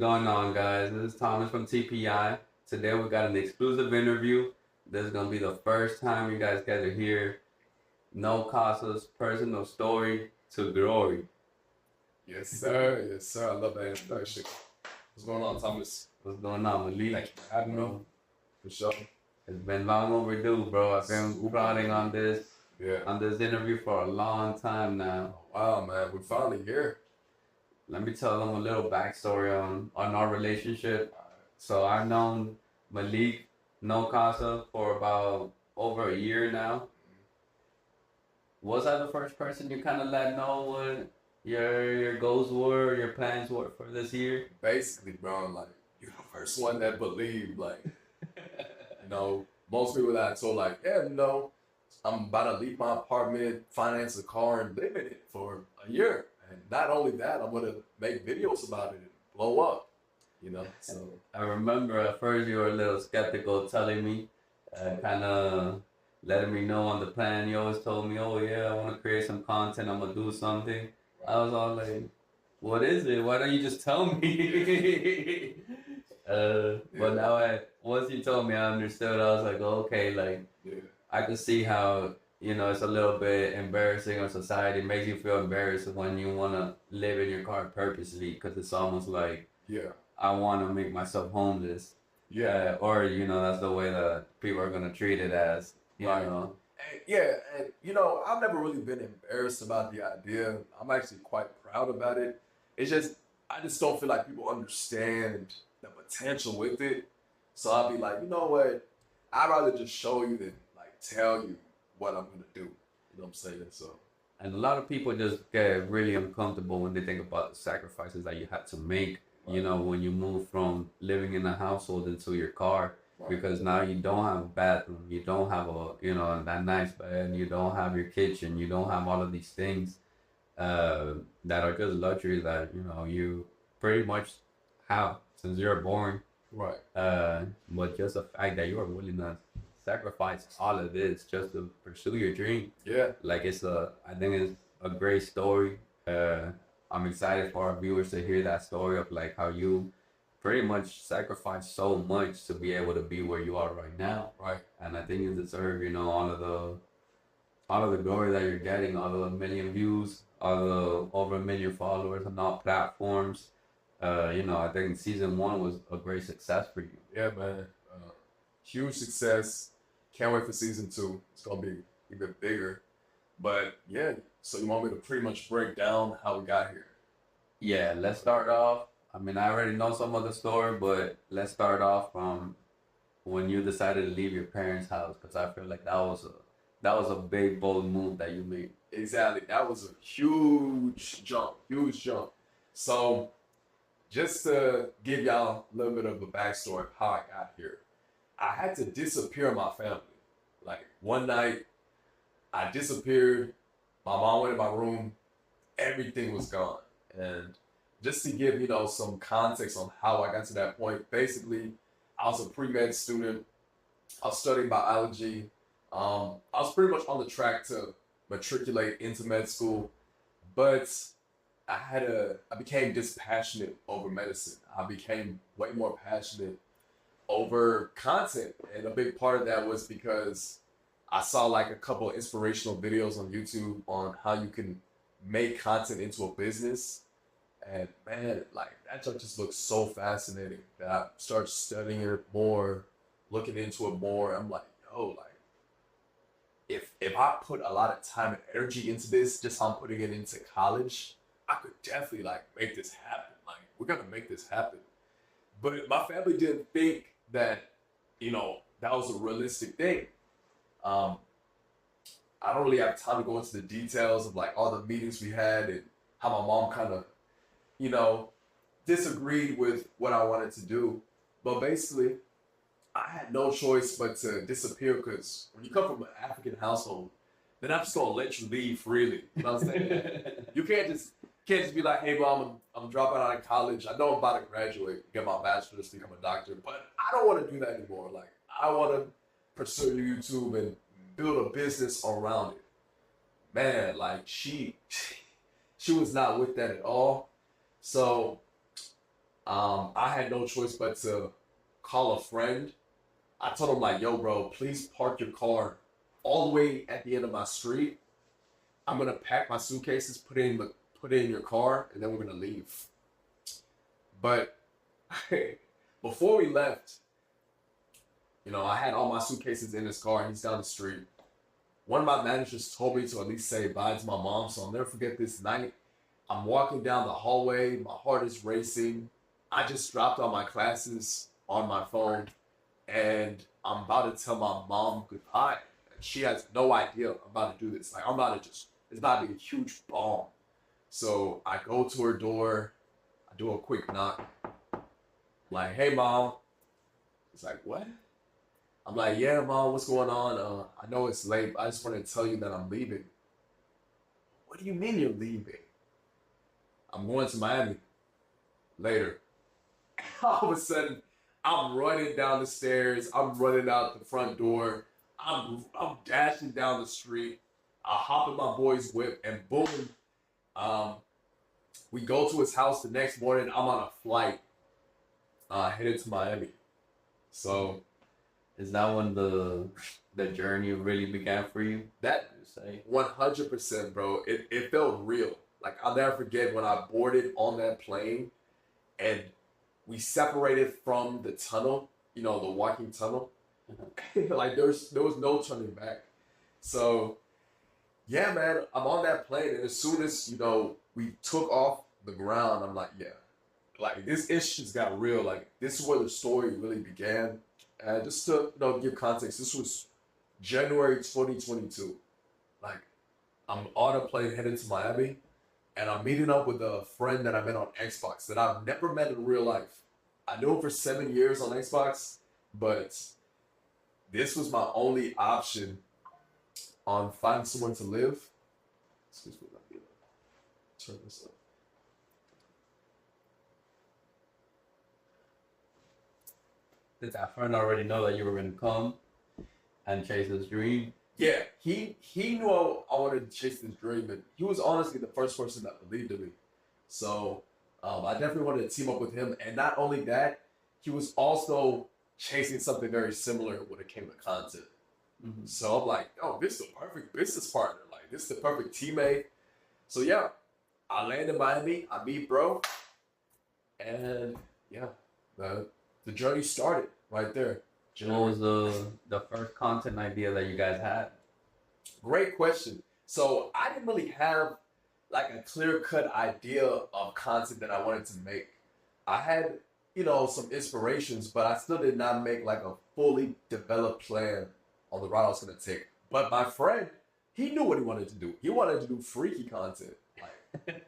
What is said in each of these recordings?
going on, guys? This is Thomas from TPI. Today we got an exclusive interview. This is gonna be the first time you guys get to hear NoCasa's personal story to glory. Yes, sir. Yes, sir. I love that introduction. What's going on, Thomas? What's going on, Malik? Thank you for having me. For sure. It's been long overdue, bro. I've been plotting on this interview for a long time now. Oh, wow, man. We're finally here. Let me tell them a little backstory on our relationship. So I've known Malik NoCasa for about over a year now. Was I the first person you kind of let know what your goals were, your plans were for this year? Basically, bro, like, you're the first one that believed, like, most people that I told, like, yeah, I'm about to leave my apartment, finance a car, and live in it for a year. And not only that, I'm going to make videos about it and blow up, so. I remember at first you were a little skeptical telling me, kind of letting me know on the plan. You always told me, oh yeah, I want to create some content, I'm going to do something. I was all like, what is it? Why don't you just tell me? But now once you told me, I understood. I was like, oh, okay, like, I can see how, it's a little bit embarrassing on society. It makes you feel embarrassed when you want to live in your car purposely, because it's almost like, I want to make myself homeless. Or, that's the way that people are going to treat it as, you know. And I've never really been embarrassed about the idea. I'm actually quite proud about it. It's just, I just don't feel like people understand the potential with it. So I'll be like, you know what? I'd rather just show you than like tell you what I'm gonna do. You know what I'm saying? So. And a lot of people just get really uncomfortable when they think about the sacrifices that you had to make. When you move from living in a household into your car. Because now you don't have a bathroom, you don't have that nice bed, you don't have your kitchen, you don't have all of these things that are just luxuries that you pretty much have since you're born. But just the fact that you are willing to sacrifice all of this just to pursue your dream. Like I think it's a great story. I'm excited for our viewers to hear that story of like how you pretty much sacrificed so much to be able to be where you are right now. And I think you deserve, all of the glory that you're getting, all the million views, all the over 1 million followers on all platforms. I think season 1 was a great success for you. Yeah, man. Huge success. Can't wait for season 2. It's gonna be even bigger. But yeah, so you want me to pretty much break down how we got here? Yeah, let's start off. I mean, I already know some of the story, but let's start off from when you decided to leave your parents' house, because I feel like that was a big, bold move that you made. Exactly. That was a huge jump. So just to give y'all a little bit of a backstory of how I got here, I had to disappear in my family. Like one night, I disappeared. My mom went in my room. Everything was gone. And just to give, some context on how I got to that point, basically, I was a pre-med student. I was studying biology. I was pretty much on the track to matriculate into med school, but I became dispassionate over medicine. I became way more passionate over content. And a big part of that was because I saw like a couple of inspirational videos on YouTube on how you can make content into a business. And man, like that just looks so fascinating that I started studying it more, looking into it more. I'm like, yo, like if I put a lot of time and energy into this, just how I'm putting it into college, I could definitely like make this happen. Like we're gonna make this happen. But my family didn't think that, that was a realistic thing. I don't really have time to go into the details of like all the meetings we had and how my mom kind of disagreed with what I wanted to do. But basically, I had no choice but to disappear because when you come from an African household, then I'm just gonna let you leave freely. You know what I'm saying? You can't just be like, hey, mom, I'm dropping out of college. I know I'm about to graduate, get my bachelor's, become a doctor, but I don't want to do that anymore. Like, I want to pursue YouTube and build a business around it. Man, like she was not with that at all. So I had no choice but to call a friend. I told him like, yo, bro, please park your car all the way at the end of my street. I'm gonna pack my suitcases, put it in your car, and then we're gonna leave. But before we left, I had all my suitcases in his car. He's down the street. One of my managers told me to at least say bye to my mom. So I'll never forget this night. I'm walking down the hallway. My heart is racing. I just dropped all my classes on my phone, and I'm about to tell my mom goodbye. She has no idea I'm about to do this. Like, it's about to be a huge bomb. So I go to her door. I do a quick knock. Like, hey, mom. It's like, what? I'm like, yeah, mom, what's going on? I know it's late, but I just want to tell you that I'm leaving. What do you mean you're leaving? I'm going to Miami later. All of a sudden, I'm running down the stairs. I'm running out the front door. I'm dashing down the street. I hop in my boy's whip, and boom, we go to his house the next morning. I'm on a flight headed to Miami. So Is that when the journey really began for you? that You say? 100%, bro. It felt real. Like, I'll never forget when I boarded on that plane and we separated from the tunnel, the walking tunnel. Like, there was no turning back. So yeah, man, I'm on that plane, and as soon as we took off the ground, I'm like, yeah, like this issues got real. Like, this is where the story really began. And just to give context, this was January 2022. Like, I'm on a plane heading to Miami, and I'm meeting up with a friend that I met on Xbox that I've never met in real life. I knew him for 7 years on Xbox, but this was my only option on finding someone to live. Excuse me, let me turn this up. Did that friend already know that you were gonna come and chase this dream? Yeah, he knew I wanted to chase this dream, and he was honestly the first person that believed in me. So I definitely wanted to team up with him, and not only that, he was also chasing something very similar when it came to content. Mm-hmm. So I'm like, oh, this is the perfect business partner. Like, this is the perfect teammate. So yeah, I land in Miami. I meet bro, and yeah, the journey started right there. What was the first content idea that you guys had? Great question. So I didn't really have like a clear-cut idea of content that I wanted to make. I had, some inspirations, but I still did not make like a fully developed plan on the route I was gonna take. But my friend, he knew what he wanted to do. He wanted to do freaky content.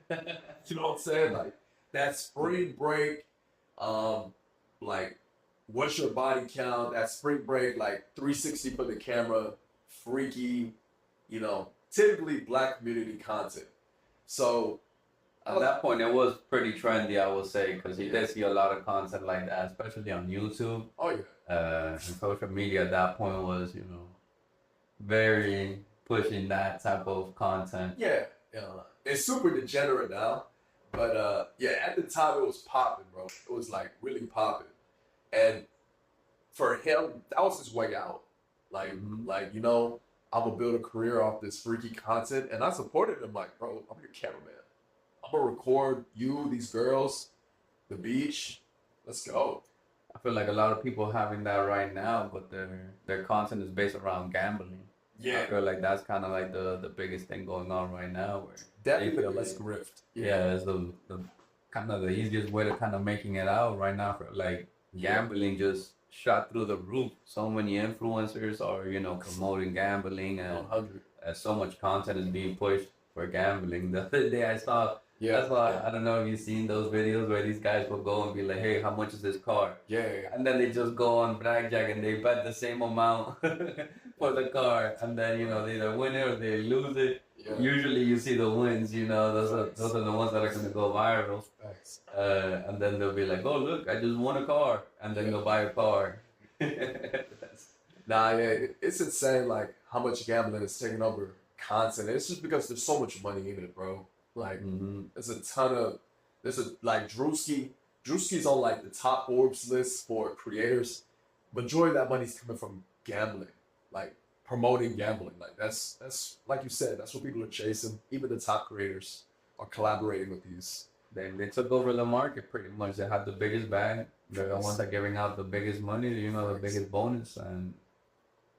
Like, you know what I'm saying? Like, that spring break, like, what's your body count? That spring break, like 360 for the camera, freaky, typically Black community content. So At that point, it was pretty trendy, I would say, because you did see a lot of content like that, especially on YouTube. oh yeah, And social media at that point was, very pushing that type of content. yeah, it's super degenerate now, but yeah, at the time it was popping, bro. It was like really popping, and for him, that was his way out. Like, Mhm. I'm gonna build a career off this freaky content, and I supported him. Like, bro, I'm your cameraman. I'm gonna record you, these girls, the beach. Let's go. I feel like a lot of people having that right now, but their content is based around gambling. I Yeah, feel like that's kind of like the biggest thing going on right now, where they definitely feel the like biggest grift. yeah, it's the kind of the easiest way to kind of making it out right now. For like gambling just shot through the roof. So many influencers are promoting gambling, and 100. so much content is being pushed for gambling. The other day I saw. Yeah, That's why I don't know if you've seen those videos where these guys will go and be like, "Hey, how much is this car?" yeah. And then they just go on blackjack and they bet the same amount for the car, and then they either win it or they lose it. Yeah. Usually, you see the wins. Those are the ones that are gonna go viral. Facts. And then they'll be like, "Oh, look, I just won a car," and then Yeah. they'll buy a car. That's- Nah, yeah, it's insane. Like, how much gambling is taking over content. It's just because there's so much money in it, bro. Like, Mhm. there's a like Drewski. Drewski's on like the top Forbes list for creators. Majority of that money's coming from gambling, like promoting gambling. Like that's like you said, that's what people are chasing. Even the top creators are collaborating with these. Then they took over the market pretty much. They had the biggest bag. They're the ones that giving out the biggest money, the biggest bonus. And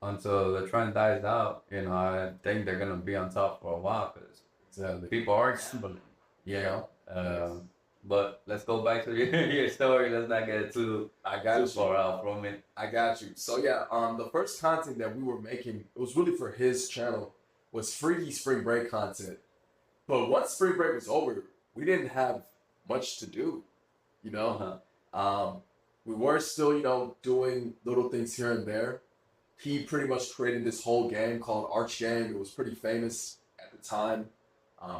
until the trend dies out, I think they're gonna be on top for a while because Exactly. people are gambling. Yeah. But let's go back to your story. Let's not get too far out from it. I got you. So yeah, the first content that we were making, it was really for his channel, was freaky spring break content. But once spring break was over, we didn't have much to do, you know. We were still, doing little things here and there. He pretty much created this whole game called Arch Game. It was pretty famous at the time.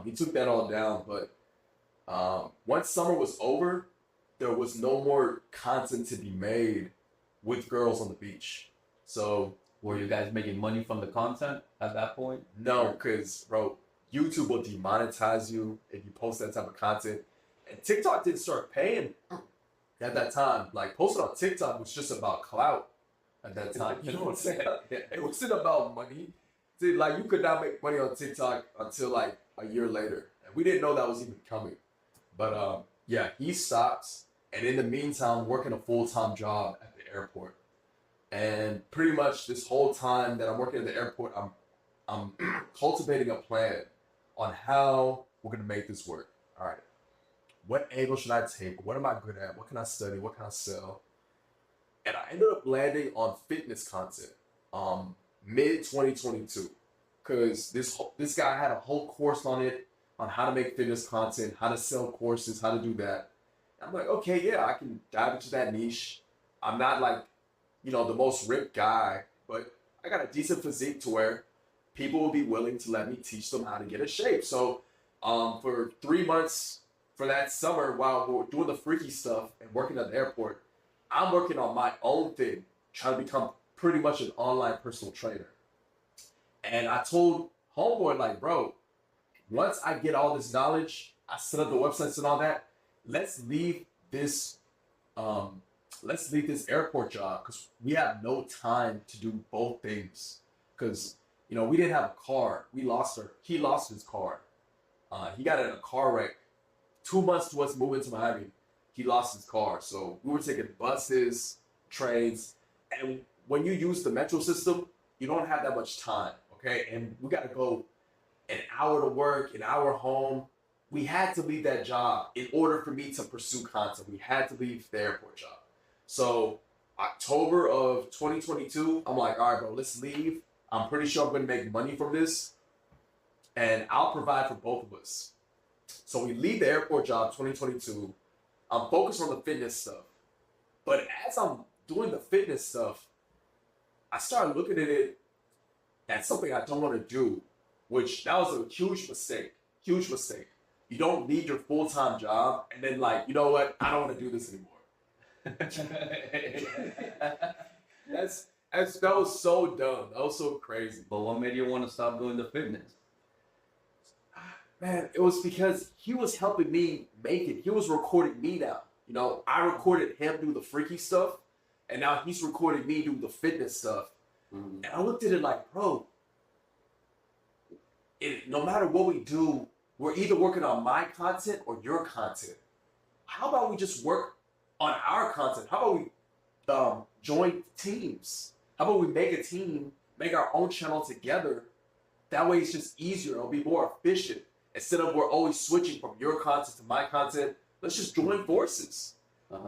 He took that all down, but once summer was over, there was no more content to be made with girls on the beach. So were you guys making money from the content at that point? No, because bro, YouTube will demonetize you if you post that type of content. And TikTok didn't start paying at that time. Like posting on TikTok was just about clout at that time. You know what I'm saying? It wasn't about money. See, like you could not make money on TikTok until like a year later. And we didn't know that was even coming. But yeah, he stopped, and in the meantime, working a full-time job at the airport. And pretty much this whole time that I'm working at the airport, I'm cultivating a plan on how we're gonna make this work. All right, what angle should I take? What am I good at? What can I study? What can I sell? And I ended up landing on fitness content, mid 2022, because this guy had a whole course on it, on how to make fitness content, how to sell courses, how to do that. And I'm like, okay, yeah, I can dive into that niche. I'm not like, the most ripped guy, but I got a decent physique to where people will be willing to let me teach them how to get in shape. So for 3 months for that summer, while we're doing the freaky stuff and working at the airport, I'm working on my own thing, trying to become pretty much an online personal trainer. And I told homeboy, like, bro, once I get all this knowledge, I set up the websites and all that, let's leave this airport job because we have no time to do both things. Because we didn't have a car. He lost his car. He got in a car wreck 2 months to us moving to Miami. He lost his car. So we were taking buses, trains, and when you use the metro system, you don't have that much time, okay? And we got to go an hour to work, an hour home. We had to leave that job in order for me to pursue content. We had to leave the airport job. So October of 2022, I'm like, all right, bro, let's leave. I'm pretty sure I'm going to make money from this, and I'll provide for both of us. So we leave the airport job 2022. I'm focused on the fitness stuff. But as I'm doing the fitness stuff, I started looking at it as something I don't want to do, which that was a huge mistake. Huge mistake. You don't need your full-time job and then like, you know what? I don't want to do this anymore. That was so dumb. That was so crazy. But what made you want to stop doing the fitness? Man, it was because he was helping me make it. He was recording me now. I recorded him do the freaky stuff, and now he's recording me do the fitness stuff. And I looked at it like, bro, no matter what we do, we're either working on my content or your content. How about we just work on our content? How about we join teams? How about we make a team, make our own channel together? That way it's just easier. It'll be more efficient. Instead of we're always switching from your content to my content, let's just join forces.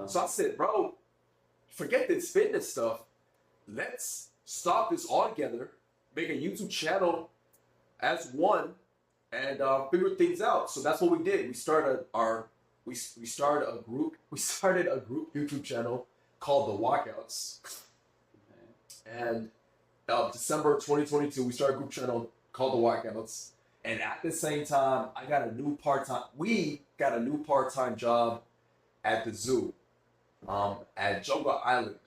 So I said, bro, forget this fitness stuff. Let's stop this all together, make a YouTube channel as one, and figure things out. So that's what we did. We started a group YouTube channel called The Walkouts. And December 2022, we started a group channel called The Walkouts. And at the same time, we got a new part-time job at the zoo, at Jungle Island.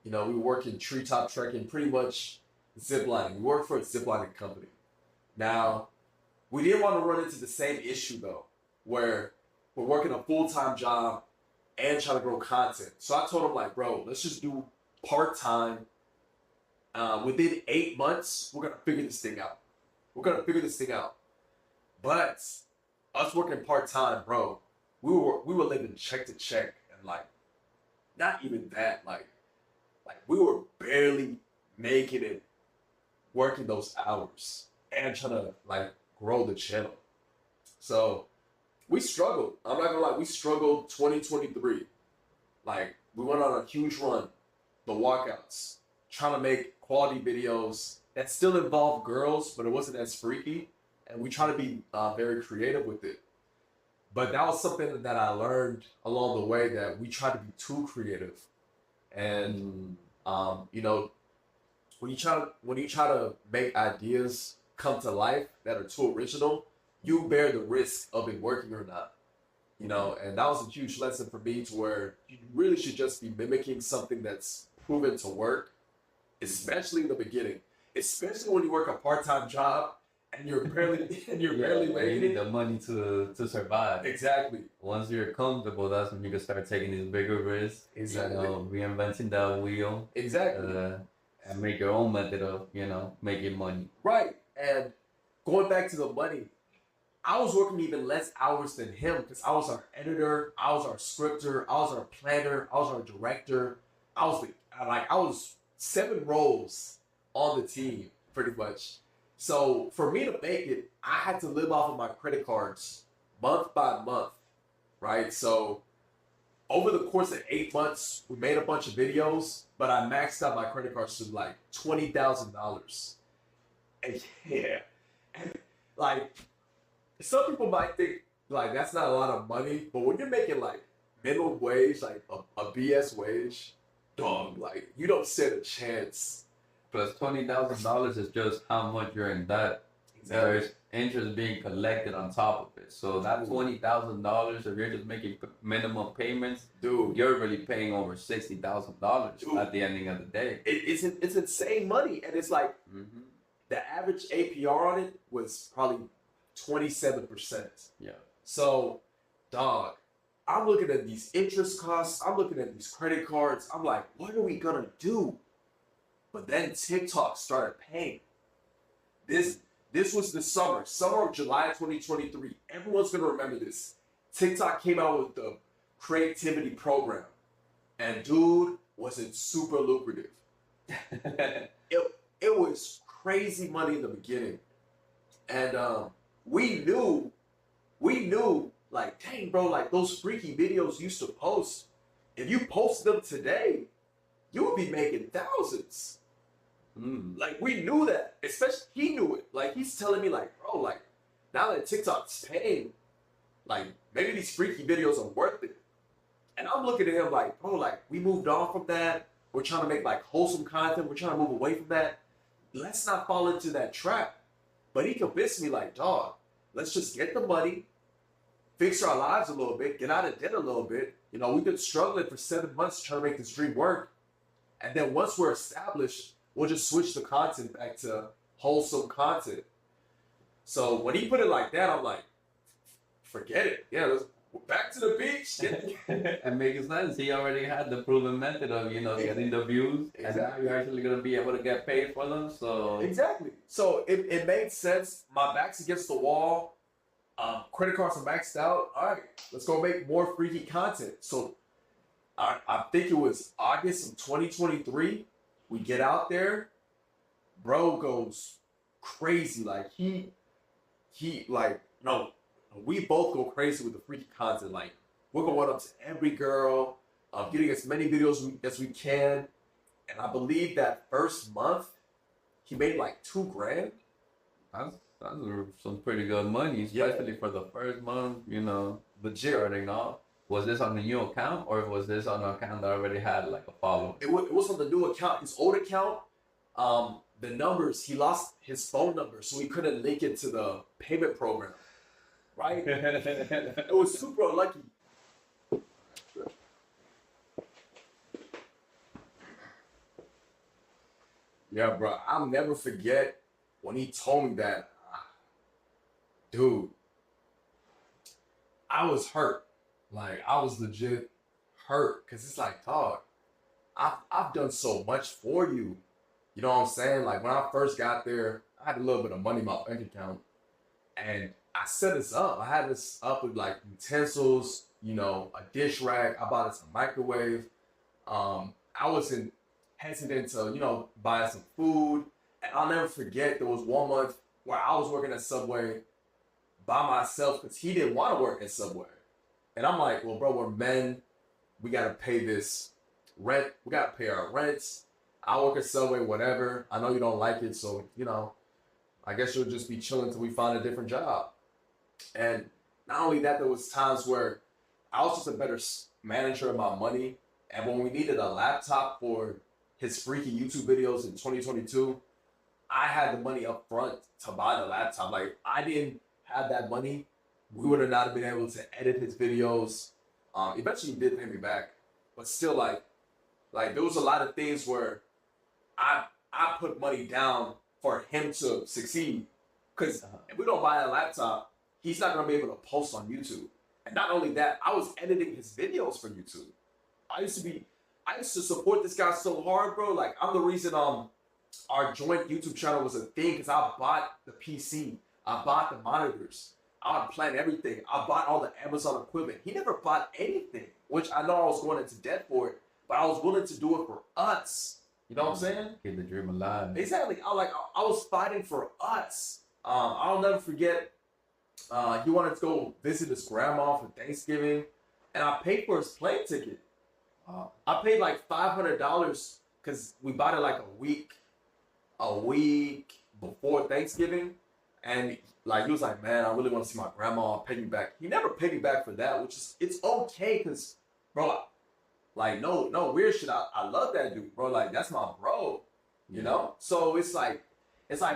We were working treetop trekking, pretty much ziplining. We worked for a ziplining company. Now, we didn't want to run into the same issue though, where we're working a full-time job and trying to grow content. So I told him like, bro, let's just do part-time. Within 8 months, we're gonna figure this thing out. We're gonna figure this thing out. But us working part-time, bro, we were living check to check, and like not even that, like we were barely making it working those hours and trying to like grow the channel. So we struggled. I'm not gonna lie, we struggled 2023. Like we went on a huge run, the walkouts, trying to make quality videos that still involved girls, but it wasn't as freaky. And we try to be very creative with it. But that was something that I learned along the way, that we try to be too creative. And you know, when you try to make ideas come to life that are too original, you bear the risk of it working or not. You know, and that was a huge lesson for me, to where you really should just be mimicking something that's proven to work, especially in the beginning, especially when you work a part-time job and you're barely You making need it. the money to survive. Exactly. Once you're comfortable, that's when you can start taking these bigger risks. Exactly. You know, reinventing that wheel. Exactly. And make your own method of, making money. Right. And going back to the money, I was working even less hours than him, because I was our editor, I was our scripter, I was our planner, I was our director. I was 7 roles on the team pretty much. So for me to make it, I had to live off of my credit cards month by month, right? So over the course of 8 months, we made a bunch of videos, but I maxed out my credit cards to like $20,000. And yeah, and like some people might think like that's not a lot of money, but when you're making like minimum wage, like a BS wage, dog, like you don't stand a chance. Plus $20,000 is just how much you're in debt. There's interest being collected on top of it. So that $20,000, if you're just making minimum payments, Dude, you're really paying over $60,000 Dude. at the ending of the day. it's insane money, and it's like Mm-hmm. the average APR on it was probably 27%. Yeah. So, dog, I'm looking at these interest costs. I'm looking at these credit cards. I'm like, what are we gonna do? But then TikTok started paying. This was the summer of July 2023. Everyone's gonna remember this. TikTok came out with the creativity program, and dude, was it super lucrative? It was crazy money in the beginning, and we knew, like, dang, bro, like those freaky videos you used to post. If you post them today, you would be making thousands. Like, we knew that. Especially, he knew it. Like, he's telling me, like, bro, like, now that TikTok's paying, like, maybe these freaky videos are worth it. And I'm looking at him like, bro, like, we moved on from that. We're trying to make, like, wholesome content. We're trying to move away from that. Let's not fall into that trap. But he convinced me, like, dog, let's just get the money, fix our lives a little bit, get out of debt a little bit. You know, we've been struggling for 7 months trying to make this dream work. And then once we're established, we'll just switch the content back to wholesome content. So when he put it like that, I'm like, forget it. Yeah, let's back to the beach. And making sense. He already had the proven method of, getting the views. Exactly. And now you're actually going to be able to get paid for them. So Exactly. So it made sense. My back's against the wall. Credit cards are maxed out. All right, let's go make more freaky content. So I think it was August of 2023. We get out there, bro goes crazy. Like he like, no, we both go crazy with the freaky content. Like, we're going up to every girl, getting as many videos as we can. And I believe that first month, he made like $2,000. that's some pretty good money, especially for the first month, Legit. starting off. Was this on the new account, or was this on an account that already had like a follow? It was on the new account. His old account, the numbers, he lost his phone number, so he couldn't link it to the payment program. Right? It was super unlucky. Yeah, bro. I'll never forget when he told me that. Dude, I was hurt. Like, I was legit hurt because it's like, dog, I've done so much for you. You know what I'm saying? Like when I first got there, I had a little bit of money in my bank account, and I set this up. I had this up with like utensils, you know, a dish rack. I bought us a microwave. I wasn't hesitant to, you know, buy some food. And I'll never forget there was 1 month where I was working at Subway by myself because he didn't want to work at Subway. And I'm like, well, bro, we're men. We got to pay this rent. We got to pay our rents. I work at Subway, whatever. I know you don't like it. So, you know, I guess you'll just be chilling until we find a different job. And not only that, there was times where I was just a better manager of my money. And when we needed a laptop for his freaky YouTube videos in 2022, I had the money up front to buy the laptop. Like, I didn't have that money, we would have not been able to edit his videos. Eventually he did pay me back. But still, like there was a lot of things where I put money down for him to succeed. Because if we don't buy a laptop, he's not going to be able to post on YouTube. And not only that, I was editing his videos for YouTube. I used to support this guy so hard, bro. Like, I'm the reason our joint YouTube channel was a thing because I bought the PC. I bought the monitors. I planned everything. I bought all the Amazon equipment. He never bought anything, which I know I was going into debt for it, but I was willing to do it for us. You know what I'm saying? Keep the dream alive. Exactly. I was fighting for us. I'll never forget. He wanted to go visit his grandma for Thanksgiving, and I paid for his plane ticket. I paid like $500 because we bought it like a week before Thanksgiving, and like he was like, man, I really want to see my grandma. I'll pay you back. He never paid me back for that, which is it's okay, cause bro, like no weird shit. I love that dude, bro. Like that's my bro, you know. So it's like,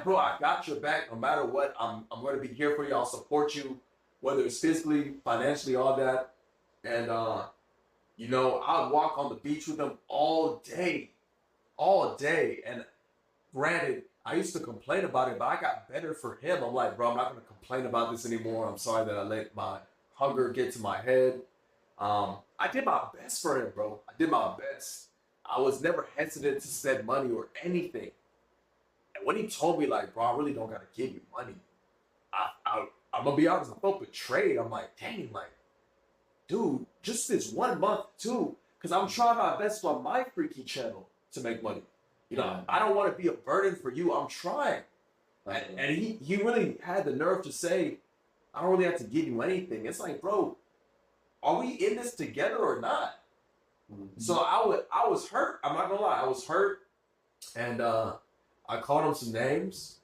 bro, I got your back no matter what. I'm gonna be here for you. I'll support you, whether it's physically, financially, all that. And you know, I'd walk on the beach with him all day. And granted, I used to complain about it, but I got better for him. I'm like, bro, I'm not gonna complain about this anymore. I'm sorry that I let my hunger get to my head. I did my best for him, bro. I did my best. I was never hesitant to spend money or anything. And when he told me, like, bro, I really don't gotta give you money, I'm gonna be honest, I felt betrayed. I'm like, dang, like, dude, just this 1 month too, because I'm trying my best on my freaky channel to make money. You know, I don't want to be a burden for you. I'm trying. And he really had the nerve to say, I don't really have to give you anything. It's like, bro, are we in this together or not? Mm-hmm. So I was hurt. I'm not gonna lie, I was hurt. And I called him some names.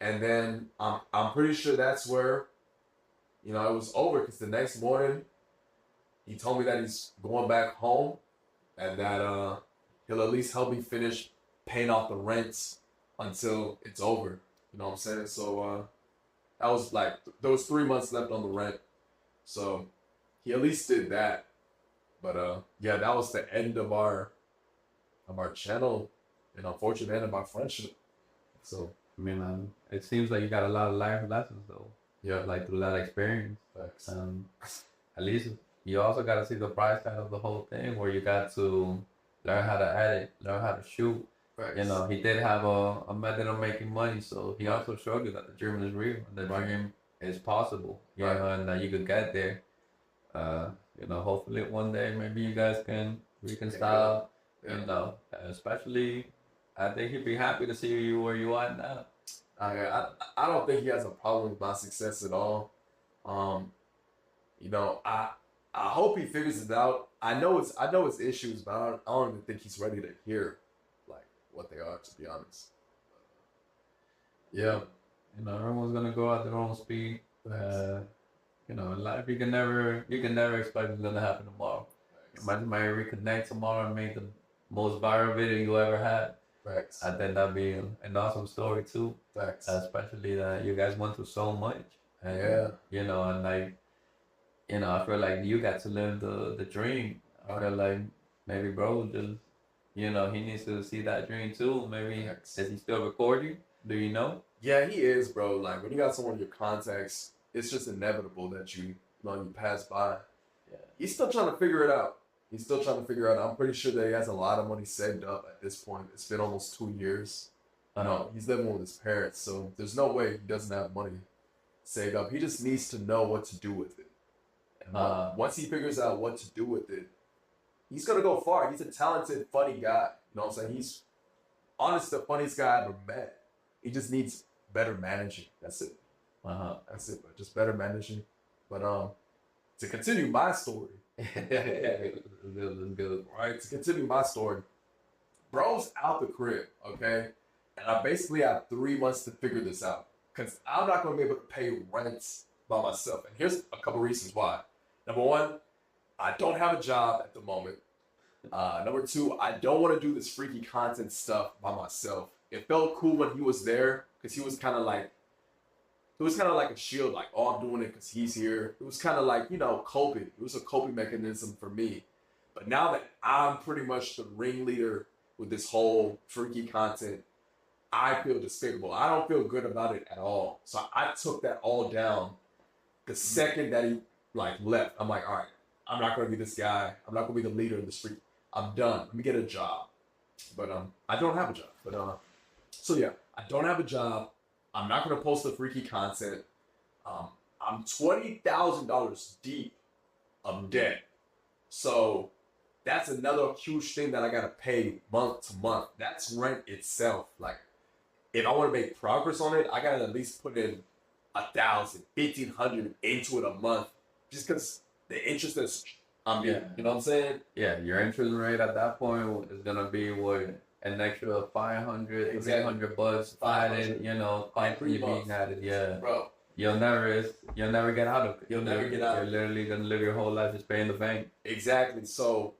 And then I'm pretty sure that's where, you know, it was over, because the next morning he told me that he's going back home and that he'll at least help me finish paying off the rents until it's over. You know what I'm saying? So that was like, there was 3 months left on the rent. So he at least did that. But yeah, that was the end of our channel, and unfortunate end of our friendship. So I mean, it seems like you got a lot of life lessons though. Yeah, like through that experience. Thanks. At least you also got to see the bright side of the whole thing, where you got to learn how to edit, learn how to shoot. Thanks. You know, he did have a method of making money, so he also showed you that the dream is real, and the dream is possible. You know, and that you could get there. You know, hopefully one day maybe you guys can reconcile. You know, especially I think he'd be happy to see you where you are now. I don't think he has a problem with my success at all. You know, I hope he figures it out. I know it's issues, but I don't even think he's ready to hear like what they are, to be honest. Yeah, you know, everyone's gonna go at their own speed. You know, in life you can never expect what's gonna happen tomorrow. You might reconnect tomorrow and make the most viral video you ever had. Facts. I think that'd be an awesome story too. Facts. Especially that you guys went through so much. And, yeah. You know, and like, you know, I feel like you got to live the dream. I feel like maybe bro just, you know, he needs to see that dream too. Maybe is he still recording? Do you know? Yeah, he is, bro. Like when you got someone in your contacts, it's just inevitable that you pass by. Yeah. He's still trying to figure it out. He's still trying to figure out. I'm pretty sure that he has a lot of money saved up at this point. It's been almost 2 years. No, he's living with his parents, so there's no way he doesn't have money saved up. He just needs to know what to do with it. And once he figures out what to do with it, he's gonna go far. He's a talented, funny guy. You know what I'm saying? He's honestly the funniest guy I ever met. He just needs better managing. That's it. That's it. But just better managing. But to continue my story, Good. right? To continue my story, bro's out the crib, okay, and I basically have 3 months to figure this out because I'm not gonna be able to pay rent by myself. And here's a couple reasons why. Number one, I don't have a job at the moment. Number two, I don't want to do this freaky content stuff by myself. It felt cool when he was there because he was kind of like a shield, like, oh, I'm doing it because he's here. It was kind of like, coping. It was a coping mechanism for me. But now that I'm pretty much the ringleader with this whole freaky content, I feel despicable. I don't feel good about it at all. So I took that all down the second that he left. I'm like, all right, I'm not gonna be this guy. I'm not gonna be the leader of the street. I'm done. Let me get a job. But I don't have a job. But so yeah, I don't have a job. I'm not gonna post the freaky content. I'm $20,000 deep of debt. So that's another huge thing that I gotta pay month to month. That's rent itself. Like, if I want to make progress on it, I gotta at least put in 1,000, 1,500 into it a month, just because the interest is, you know what I'm saying? Yeah, your interest rate at that point is gonna be what, an extra 500, Exactly. $300 added, constantly being added. Yeah, Bro, you'll never get out of it. You'll never get out. You're literally gonna live your whole life just paying the bank. exactly. So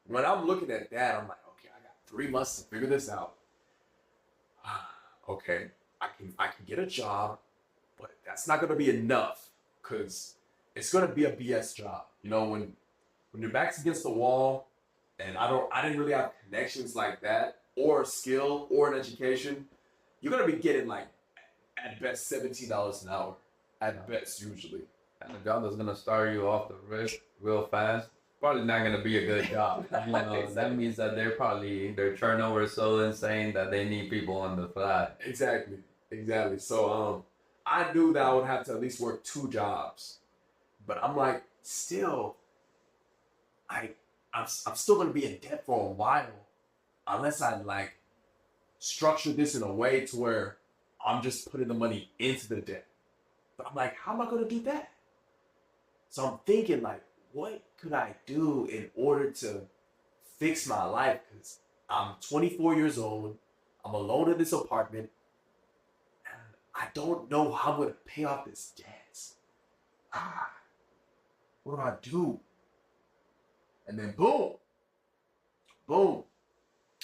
when I'm looking at that, I'm like, okay, I got 3 months to figure this out. Okay, I can get a job, but that's not gonna be enough because it's gonna be a BS job. When your back's against the wall, and I didn't really have connections like that, or skill, or an education, you're gonna be getting like at best $17 an hour, at best usually. And a job that's gonna start you off the rip real fast, probably not gonna be a good job. Exactly. That means that their turnover is so insane that they need people on the fly. Exactly. So I knew that I would have to at least work 2 jobs, but I'm like, still, I'm still gonna be in debt for a while, unless I structure this in a way to where I'm just putting the money into the debt. But I'm like, how am I gonna do that? So I'm thinking what could I do in order to fix my life? Because I'm 24 years old, I'm alone in this apartment, and I don't know how I'm gonna pay off this debt. What do I do? And then boom,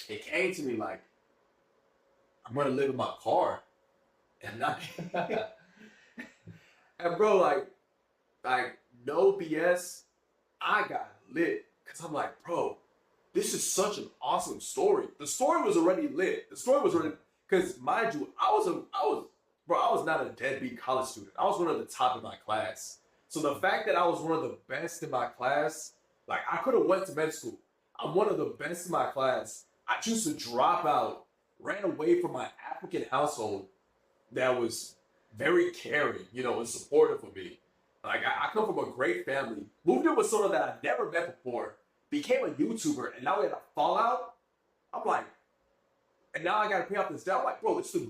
it came to me like, I'm gonna live in my car. And and bro, like no BS, I got lit. Cause I'm like, bro, this is such an awesome story. The story was already lit. Cause mind you, I was not a deadbeat college student. I was one of the top in my class. So the fact that I was one of the best in my class, I could have went to med school. I'm one of the best in my class. I chose to drop out, ran away from my African household that was very caring, and supportive of me. I come from a great family. Moved in with someone that I never met before. Became a YouTuber, and now we had a fallout. I'm like, and now I gotta pay off this debt. I'm like, bro, this is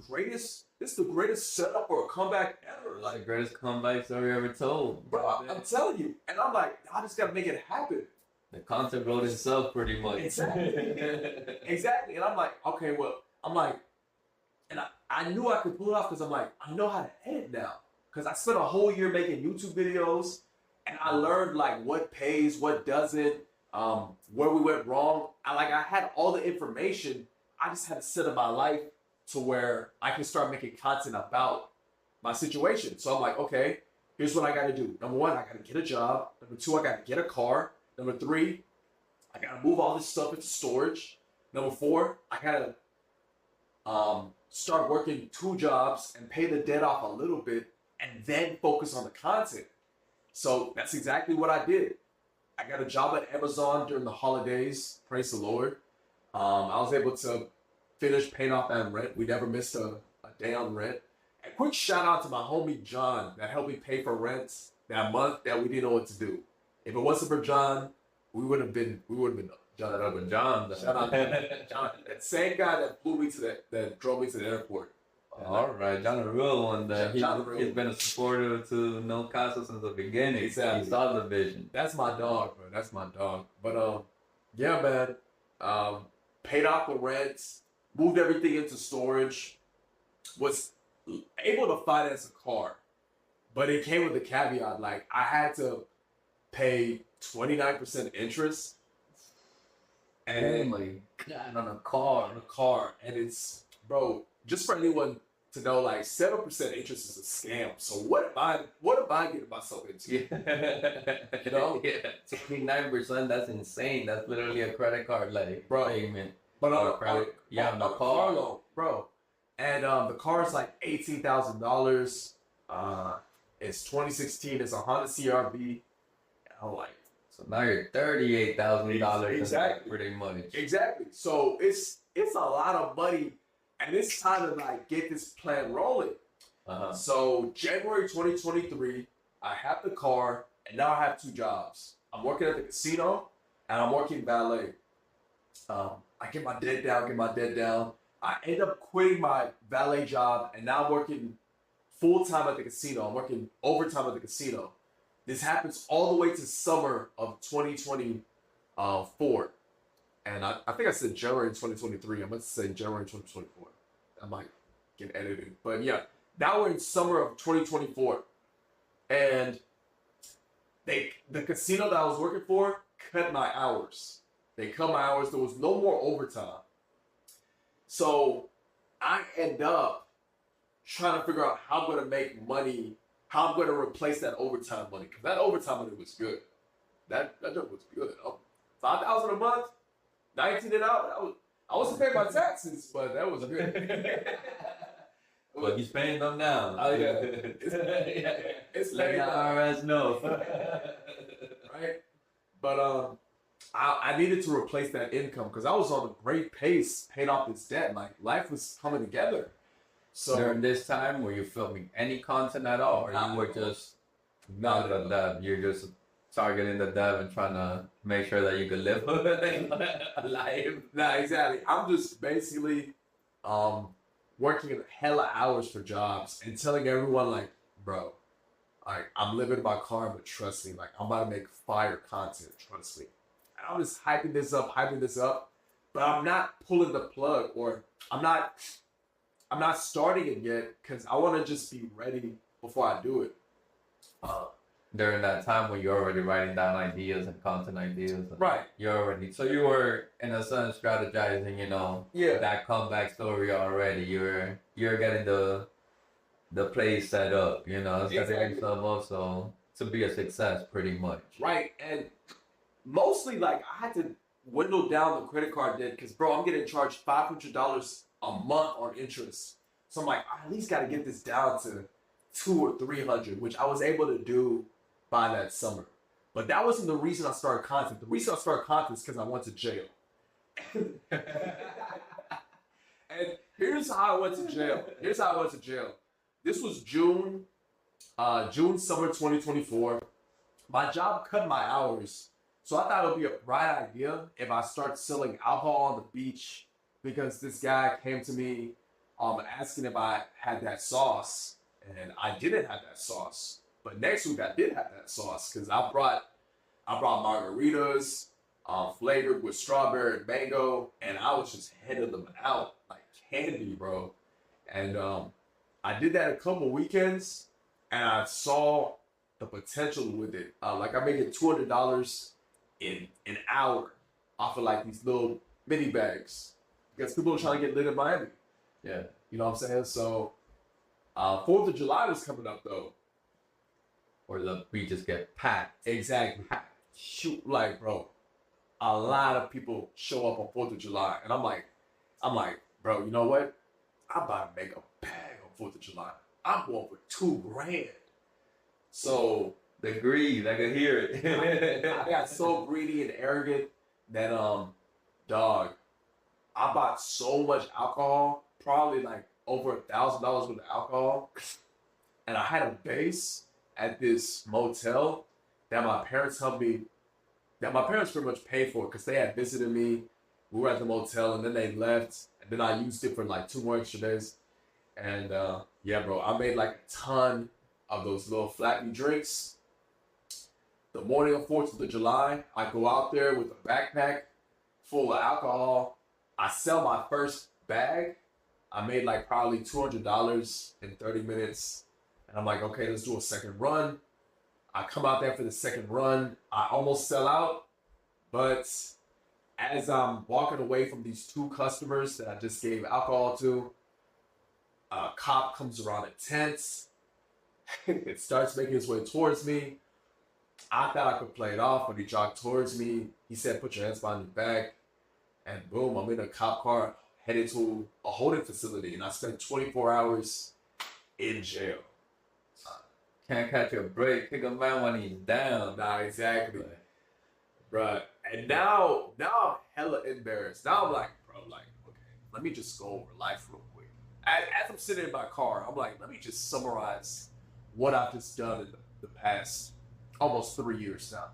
the greatest setup for a comeback ever. The greatest comeback story ever told. Bro, I'm telling you. And I'm like, I just gotta make it happen. The content wrote itself pretty much. Exactly. And I'm like, okay, well, and I knew I could pull it off because I'm like, I know how to edit now. Because I spent a whole year making YouTube videos, and I learned what pays, what doesn't, where we went wrong. I had all the information. I just had to set up my life to where I can start making content about my situation. So I'm like, okay, here's what I got to do. Number 1, I got to get a job. Number 2, I got to get a car. Number 3, I got to move all this stuff into storage. Number 4, I got to start working 2 jobs and pay the debt off a little bit and then focus on the content. So that's exactly what I did. I got a job at Amazon during the holidays. Praise the Lord. I was able to finish paying off that rent. We never missed a day on rent. And quick shout out to my homie John that helped me pay for rent that month that we didn't know what to do. If it wasn't for John, we would have been John. Shout out to John. Shout out to John. That same guy that flew me to that drove me to the airport. All right, John, the real one. John the real He's been a supporter to NoCasa since the beginning. Exactly. He saw the vision. That's my dog, bro. That's my dog. But yeah, man. Paid off the rent, moved everything into storage, was able to finance a car, but it came with a caveat. Like I had to pay 29% interest, and Oh my God, on a car. on a car, and it's bro. Just for anyone to know, like 7% interest is a scam. So what am I getting myself into? Yeah. You know? Yeah. 29%, that's insane. That's literally a credit card like Bro. payment. But on Or a credit. Yeah, on the a car. loan, bro. And the car is like $18,000. It's 2016. It's a Honda CRV. I'm like, So now you're $38,000 Exactly. pretty much. exactly. So it's a lot of money, and it's time to like get this plan rolling. Uh-huh. So January 2023, I have the car, and now I have two jobs. I'm working at the casino, and I'm working valet. I get my debt down. I end up quitting my valet job, and now I'm working full time at the casino. I'm working overtime at the casino. This happens all the way to summer of 2024. And I think I said January 2023. I meant to say January 2024. I might get edited. But yeah, now we're in summer of 2024. And the casino that I was working for cut my hours. They cut my hours. There was no more overtime. So I end up trying to figure out how I'm going to make money, how I'm going to replace that overtime money. Because that overtime money was good. That job was good. $5,000 a month, 19 an hour. I wasn't paying my taxes, but that was good. But he's paying them now. Oh, yeah. It's Let paid the now. IRS know. Right? But I needed to replace that income because I was on a great pace, paying off this debt. Like life was coming together. So During this time, were you filming any content at all, or Not you were at all. just Not not at the all. dev? You're just targeting the dev and trying to make sure that you could live a life. Nah, exactly. I'm just basically working hella hours for jobs and telling everyone like, bro, like I'm living in my car, but trust me, like I'm about to make fire content, trust me. And I'm just hyping this up, but I'm not pulling the plug or I'm not starting it yet because I want to just be ready before I do it. During that time when you're already writing down ideas and content ideas, Right. you're already so you were in a sense strategizing, Yeah. that comeback story already. You're getting the place set up, setting Exactly. yourself up so to be a success pretty much. Right. And mostly like I had to dwindle down the credit card debt because bro, I'm getting charged $500 a month on interest. So I'm like, I at least got to get this down to 200 or 300, which I was able to do by that summer. But that wasn't the reason I started content. The reason I started content is because I went to jail. And here's how I went to jail. This was June summer 2024. My job cut my hours. So I thought it would be a bright idea if I start selling alcohol on the beach because this guy came to me asking if I had that sauce. And I didn't have that sauce. But next week I did have that sauce because I brought margaritas flavored with strawberry and mango, and I was just handing them out like candy, bro. And I did that a couple weekends, and I saw the potential with it. Like I'm making $200 in an hour off of like these little mini bags because people are trying to get lit in Miami. Yeah. You know what I'm saying? So 4th of July was coming up though. Or the beaches get packed. Exactly. Shoot, like, bro, a lot of people show up on 4th of July. And I'm like, bro, you know what? I'm about to make a bag on 4th of July. I'm going for $2,000. So The greed, I could hear it. I got so greedy and arrogant that dog, I bought so much alcohol, probably like over $1,000 worth of alcohol, and I had a base at this motel that my parents helped me. That my parents pretty much paid for because they had visited me. We were at the motel and then they left, and then I used it for like 2 more extra days. And yeah, bro, I made like a ton of those little flappy drinks. The morning of 4th of July, I go out there with a backpack full of alcohol. I sell my first bag. I made like probably $200 in 30 minutes. And I'm like, okay, let's do a second run. I come out there for the second run. I almost sell out. But as I'm walking away from these 2 customers that I just gave alcohol to, a cop comes around a tent. It starts making its way towards me. I thought I could play it off, but he jogged towards me. He said, put your hands behind your back. And boom, I'm in a cop car headed to a holding facility. And I spent 24 hours in jail. Can't catch a break. Kick a man when he's down. Nah, exactly. Bruh. And now I'm hella embarrassed. Now I'm like, bro, like, okay, let me just go over life real quick. As I'm sitting in my car, I'm like, let me just summarize what I've just done in the past almost 3 years now.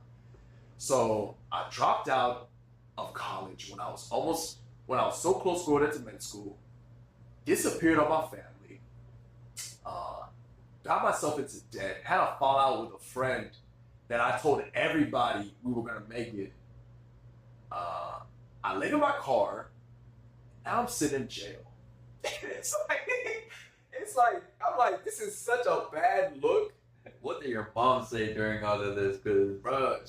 So I dropped out of college when I was so close going into med school, disappeared on my family, got myself into debt, had a fallout with a friend that I told everybody we were gonna make it. I laid in my car, now I'm sitting in jail. it's like, I'm like, this is such a bad look. What did your mom say during all of this? Cause Bruh,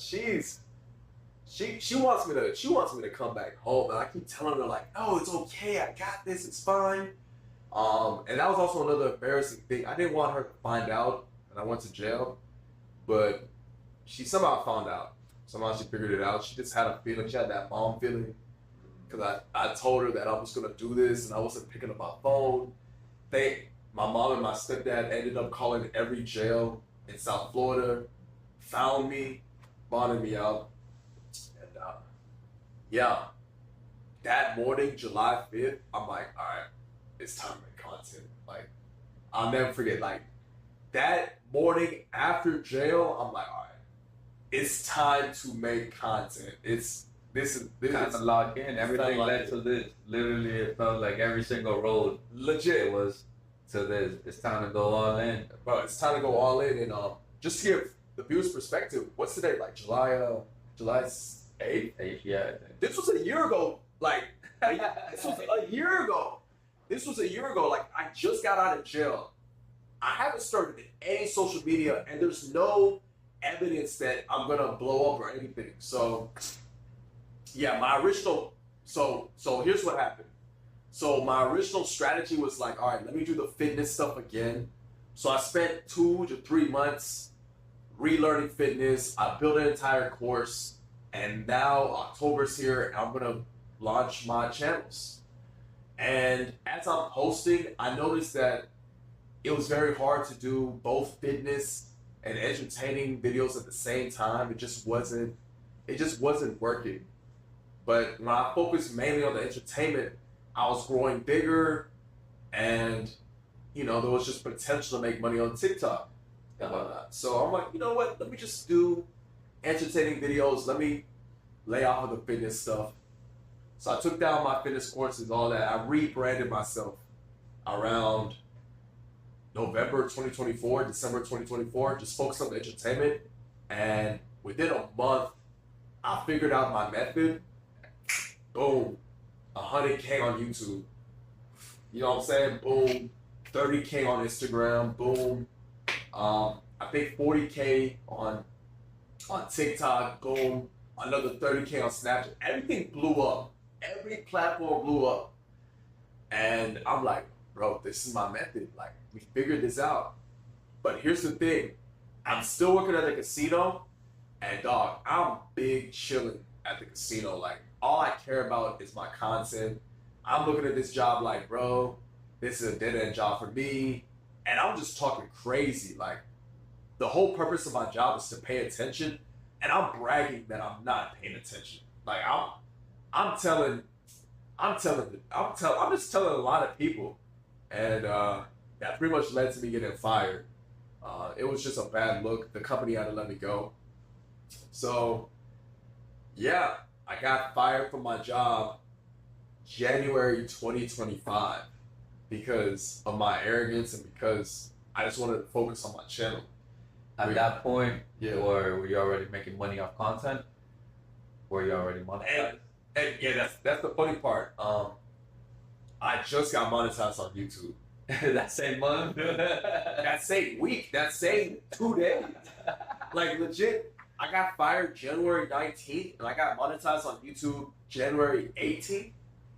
she wants me to come back home, and I keep telling her like, no, it's okay, I got this, it's fine. And that was also another embarrassing thing. I didn't want her to find out that I went to jail, but she somehow found out. Somehow she figured it out. She just had a feeling. She had that mom feeling. Because I told her that I was going to do this, and I wasn't picking up my phone. My mom and my stepdad ended up calling every jail in South Florida, found me, bonded me out. And yeah, that morning, July 5th, I'm like, all right, it's time to make content. Like, I'll never forget, like, that morning after jail, I'm like, all right, it's time to make content. This is kind of locked in. Everything led to this. Literally, it felt like every single road legit was to this. It's time to go all in. Bro, it's time to go all in. And just to give the viewers perspective, what's today? Like July 8th? 8th, yeah. I think. This was a year ago. Like, this was a year ago. This was a year ago. Like, I just got out of jail. I haven't started any social media, and there's no evidence that I'm gonna blow up or anything. So, yeah, my original. So here's what happened. So my original strategy was like, all right, let me do the fitness stuff again. So I spent 2 to 3 months relearning fitness. I built an entire course, and now October's here, and I'm gonna launch my channels. And as I'm posting, I noticed that it was very hard to do both fitness and entertaining videos at the same time. It just wasn't working. But when I focused mainly on the entertainment, I was growing bigger, and there was just potential to make money on TikTok and whatnot. So I'm like, you know what? Let me just do entertaining videos. Let me lay off of the fitness stuff. So I took down my fitness courses, all that. I rebranded myself around November 2024, December 2024, just focused on the entertainment. And within a month, I figured out my method. Boom, 100K on YouTube. You know what I'm saying? Boom, 30K on Instagram. Boom, I think 40K on TikTok. Boom, another 30K on Snapchat. Everything blew up. Every platform blew up. And I'm like, bro, this is my method. Like, we figured this out. But here's the thing. I'm still working at the casino, and dog, I'm big chilling at the casino. Like, all I care about is my content. I'm looking at this job like, bro, this is a dead-end job for me. And I'm just talking crazy. Like, the whole purpose of my job is to pay attention, and I'm bragging that I'm not paying attention. Like I'm telling, I'm just telling a lot of people, and that pretty much led to me getting fired. It was just a bad look. The company had to let me go. So, yeah, I got fired from my job January 2025 because of my arrogance and because I just wanted to focus on my channel. At that point, Yeah. were you already making money off content? Were you already monetized? And yeah, that's the funny part. I just got monetized on YouTube. That same month? That same week, that same 2 days. Like legit, I got fired January 19th and I got monetized on YouTube January 18th.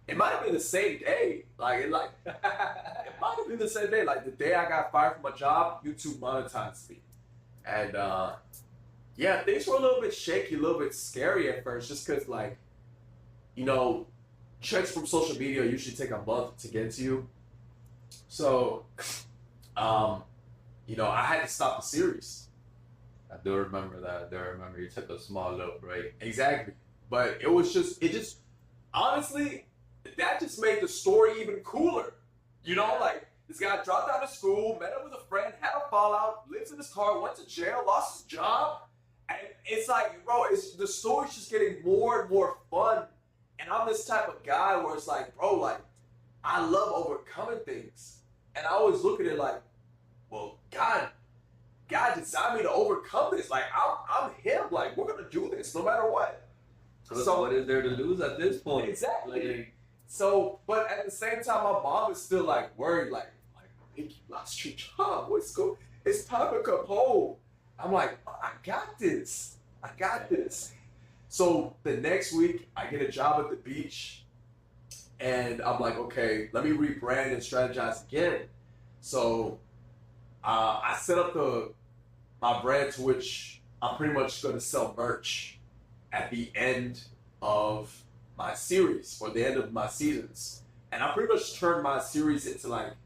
It might have been the same day. It might have been the same day. Like the day I got fired from my job, YouTube monetized me. And yeah, things were a little bit shaky, a little bit scary at first, just because checks from social media usually take a month to get to you. So, I had to stop the series. I do remember that. I do remember you took a small little break. Exactly. But it just, honestly, that just made the story even cooler. This guy dropped out of school, met up with a friend, had a fallout, lives in his car, went to jail, lost his job. And it's like, bro, the story's just getting more and more fun. And I'm this type of guy where it's like, bro, I love overcoming things. And I always look at it like, well, God designed me to overcome this. Like, I'm him. Like, we're going to do this no matter what. So what is there to lose at this point? Exactly. So, but at the same time, my mom is still worried, Nick, you lost your job. What's going? It's time to come home. I'm like, I got this. I got this. So the next week, I get a job at the beach, and I'm like, okay, let me rebrand and strategize again. So I set up my brand to which I'm pretty much going to sell merch at the end of my series or the end of my seasons. And I pretty much turned my series into like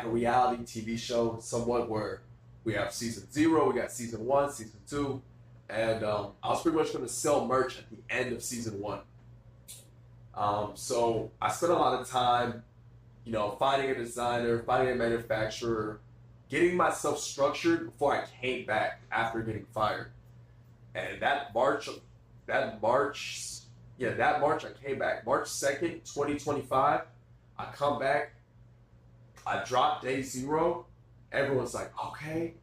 a reality TV show, somewhat where we have season 0, we got season 1, season 2, and I was pretty much going to sell merch at the end of season 1. So I spent a lot of time, finding a designer, finding a manufacturer, getting myself structured before I came back after getting fired. And that March I came back. March 2nd, 2025, I come back, I drop day 0. Everyone's like, okay.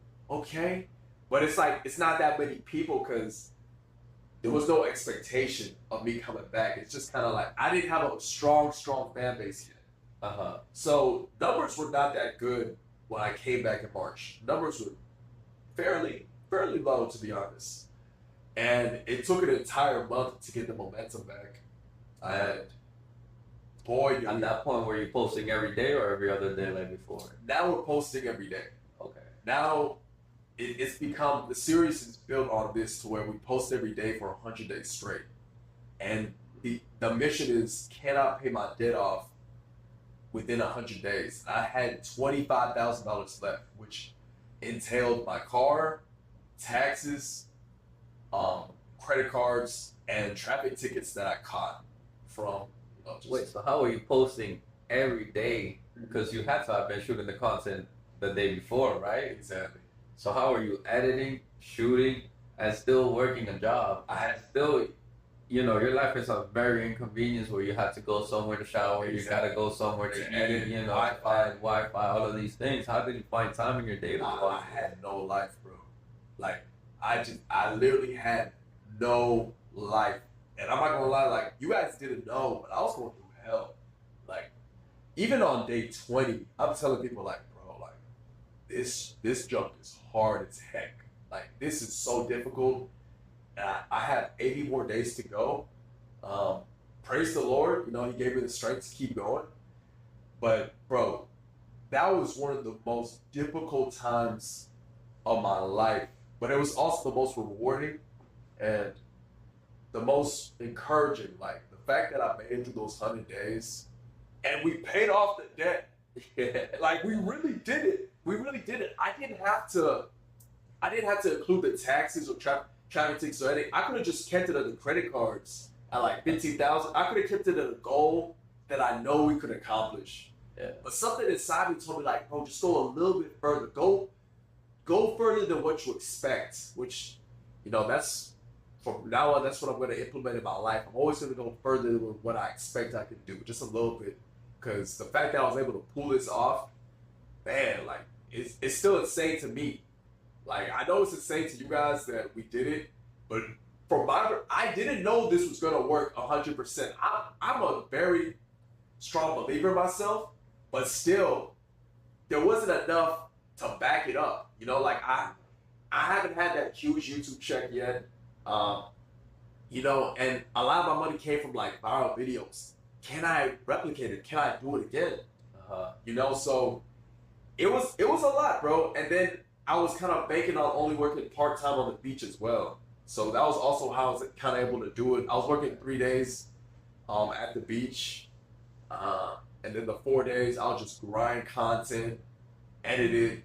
But it's not that many people because there was no expectation of me coming back. It's just kind of like, I didn't have a strong fan base yet. So numbers were not that good when I came back in March. Numbers were fairly low, to be honest. And it took an entire month to get the momentum back. And boy, at that point, were you posting every day or every other day like before? Now we're posting every day. Okay. Now it's become, the series is built on this to where we post every day for 100 days straight. And the mission is, can I pay my debt off within 100 days? I had $25,000 left, which entailed my car, taxes, credit cards, and traffic tickets that I caught from. Wait, so how are you posting every day? Because you had to have been shooting the content the day before, right? Exactly. So how are you editing, shooting, and still working a job? I had still, your life is a very inconvenience where you have to go somewhere to shower, Exactly. You gotta go somewhere to edit, Wi-Fi, all of these things. How did you find time in your day? I had no life, bro. I literally had no life. And I'm not gonna lie, you guys didn't know, but I was going through hell. Even on day 20, I'm telling people bro, this jump is hard as heck. This is so difficult. And I have 80 more days to go. Praise the Lord, He gave me the strength to keep going. But bro, that was one of the most difficult times of my life. But it was also the most rewarding and the most encouraging. The fact that I made it through those 100 days and we paid off the debt. We really did it. We really did it. I I didn't have to include the taxes or traffic tickets or anything. I could have just kept it on the credit cards at like 15,000. I could have kept it at a goal that I know we could accomplish. Yeah. But something inside me told me like, bro, just go a little bit further. Go further than what you expect. Which, that's from now on. That's what I'm going to implement in my life. I'm always going to go further than what I expect I can do, just a little bit. Because the fact that I was able to pull this off, man, like it's still insane to me. Like I know it's insane to you guys that we did it, but I didn't know this was gonna work 100%. I'm a very strong believer in myself, but still, there wasn't enough to back it up. Like I haven't had that huge YouTube check yet. And a lot of my money came from like viral videos. Can I replicate it? Can I do it again? So it was a lot, bro. And then I was kind of banking on only working part-time on the beach as well. So that was also how I was kind of able to do it. I was working 3 days at the beach. And then the 4 days I'll just grind content, edit it,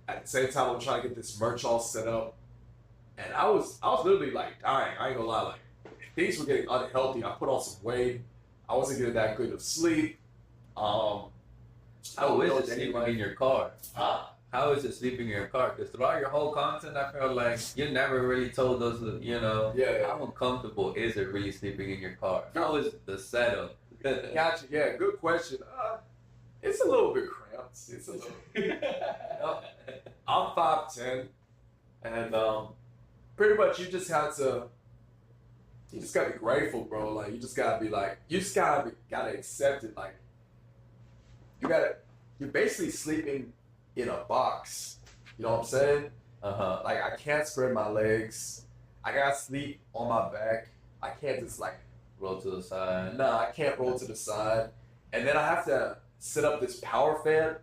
At the same time I'm trying to get this merch all set up. And I was literally like dying. I ain't gonna lie, like things were getting unhealthy. I put on some weight. I wasn't getting that good of sleep. How is it sleeping in your car? How is it sleeping in your car? Because throughout your whole content, I felt like you never really told us, how uncomfortable is it really sleeping in your car? How is the setup? Gotcha. Yeah, good question. It's a little bit cramped. It's a little. I'm 5'10", and pretty much you just gotta be grateful, bro. Like you just gotta accept it. Like you're basically sleeping in a box. You know what I'm saying? Like I can't spread my legs. I gotta sleep on my back. I can't just like roll to the side. Nah, I can't roll to the side. And then I have to set up this power fan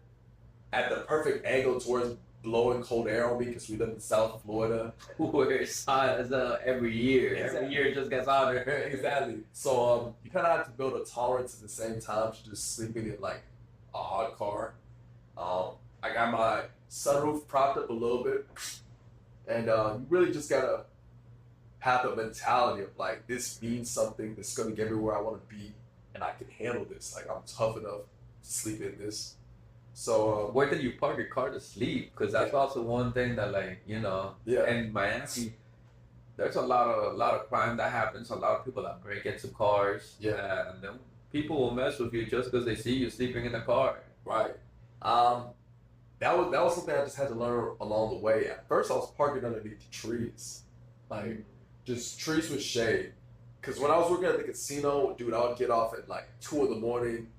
at the perfect angle towards blowing cold air on me because we live in South Florida. Where it's hot as every year. Exactly. Every year it just gets hotter. Exactly. So you kind of have to build a tolerance at the same time to just sleeping in like a hot car. I got my sunroof propped up a little bit, and you really just gotta have the mentality of like this means something that's gonna get me where I want to be, and I can handle this. Like I'm tough enough to sleep in this. So where did you park your car to sleep? Because that's also one thing that in Miami, there's a lot of crime that happens. A lot of people that break into cars. Yeah. And then people will mess with you just because they see you sleeping in the car. Right. That was something I just had to learn along the way. At first, I was parking underneath the trees, like just trees with shade. Cause when I was working at the casino, dude, I would get off at like 2 in the morning.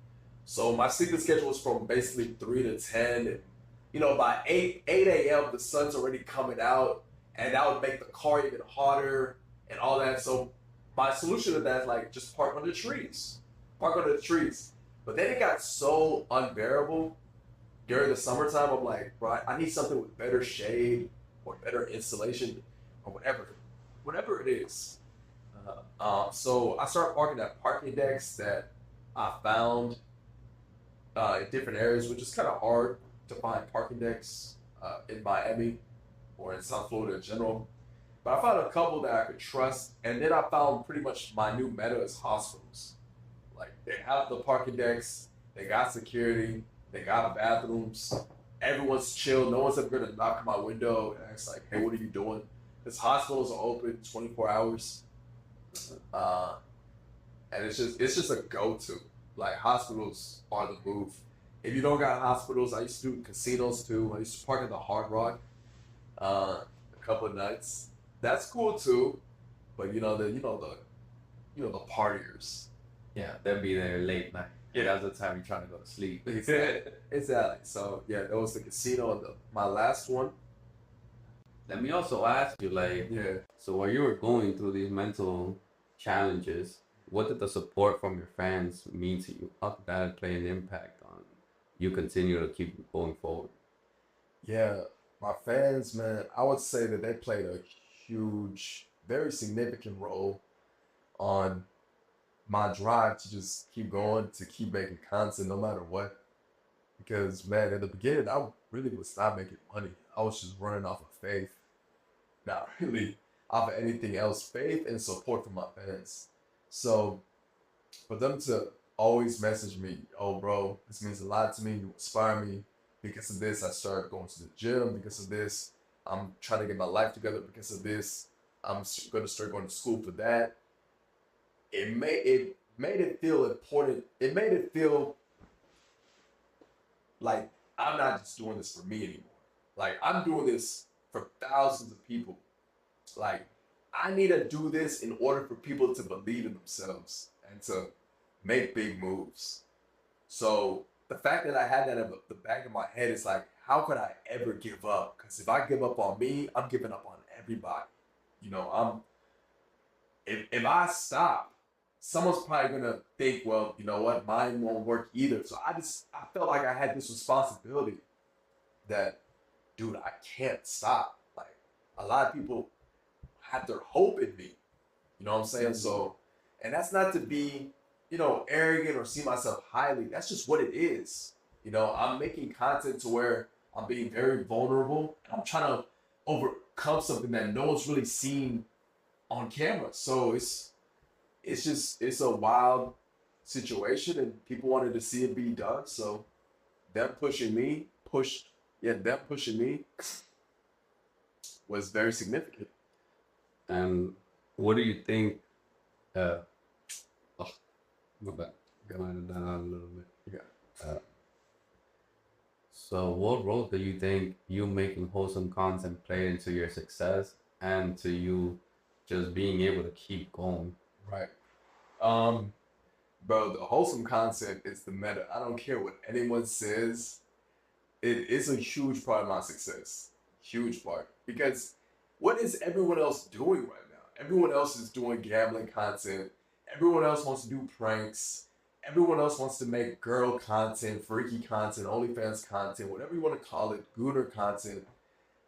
So my sleeping schedule was from basically 3 to 10. And, by 8 a.m. the sun's already coming out, and that would make the car even hotter and all that. So my solution to that is like just park under the trees. Park under the trees. But then it got so unbearable during the summertime. I'm like, bro, I need something with better shade or better insulation or whatever it is. So I started parking at parking decks that I found in different areas, which is kind of hard to find parking decks in Miami or in South Florida in general. But I found a couple that I could trust, and then I found pretty much my new meta is hospitals. Like they have the parking decks, they got security, they got bathrooms, everyone's chill, no one's ever gonna knock on my window and ask like, hey, what are you doing? Because hospitals are open 24 hours. And it's just a go-to. Like hospitals are the move. If you don't got hospitals, I used to do casinos too. I used to park at the Hard Rock a couple of nights. That's cool too. But the partiers. Yeah, they'll be there late night. Yeah, that's the time you're trying to go to sleep. Exactly. So yeah, that was the casino and my last one. Let me also ask you, so while you were going through these mental challenges, what did the support from your fans mean to you? How did that play an impact on you continue to keep going forward? Yeah, my fans, man, I would say that they played a huge, very significant role on my drive to just keep going, to keep making content no matter what. because, man, in the beginning, I really was not making money. I was just running off of faith, not really off of anything else. Faith and support from my parents. So for them to always message me, oh, bro, this means a lot to me. You inspire me. Because of this, I started going to the gym. Because of this, I'm trying to get my life together. Because of this, I'm going to start going to school for that. It made it feel important. It made it feel like I'm not just doing this for me anymore. Like I'm doing this for thousands of people. Like I need to do this in order for people to believe in themselves and to make big moves. So the fact that I had that at the back of my head is like, how could I ever give up? Because if I give up on me, I'm giving up on everybody. You know, if I stop, someone's probably gonna think, well, you know what, mine won't work either. So I felt like I had this responsibility that, dude, I can't stop. Like a lot of people have their hope in me. You know what I'm saying? So, and that's not to be, arrogant or see myself highly. That's just what it is. I'm making content to where I'm being very vulnerable. I'm trying to overcome something that no one's really seen on camera. So it's a wild situation and people wanted to see it be done. So them pushing me was very significant. And what do you think? Oh, my bad. Got it down a little bit. Yeah. So, what role do you think you making wholesome content played into your success and to you just being able to keep going? Right. Bro, the wholesome content is the meta. I don't care what anyone says. It is a huge part of my success. Huge part. Because what is everyone else doing right now? Everyone else is doing gambling content. Everyone else wants to do pranks. Everyone else wants to make girl content, freaky content, OnlyFans content, whatever you want to call it, gooner content,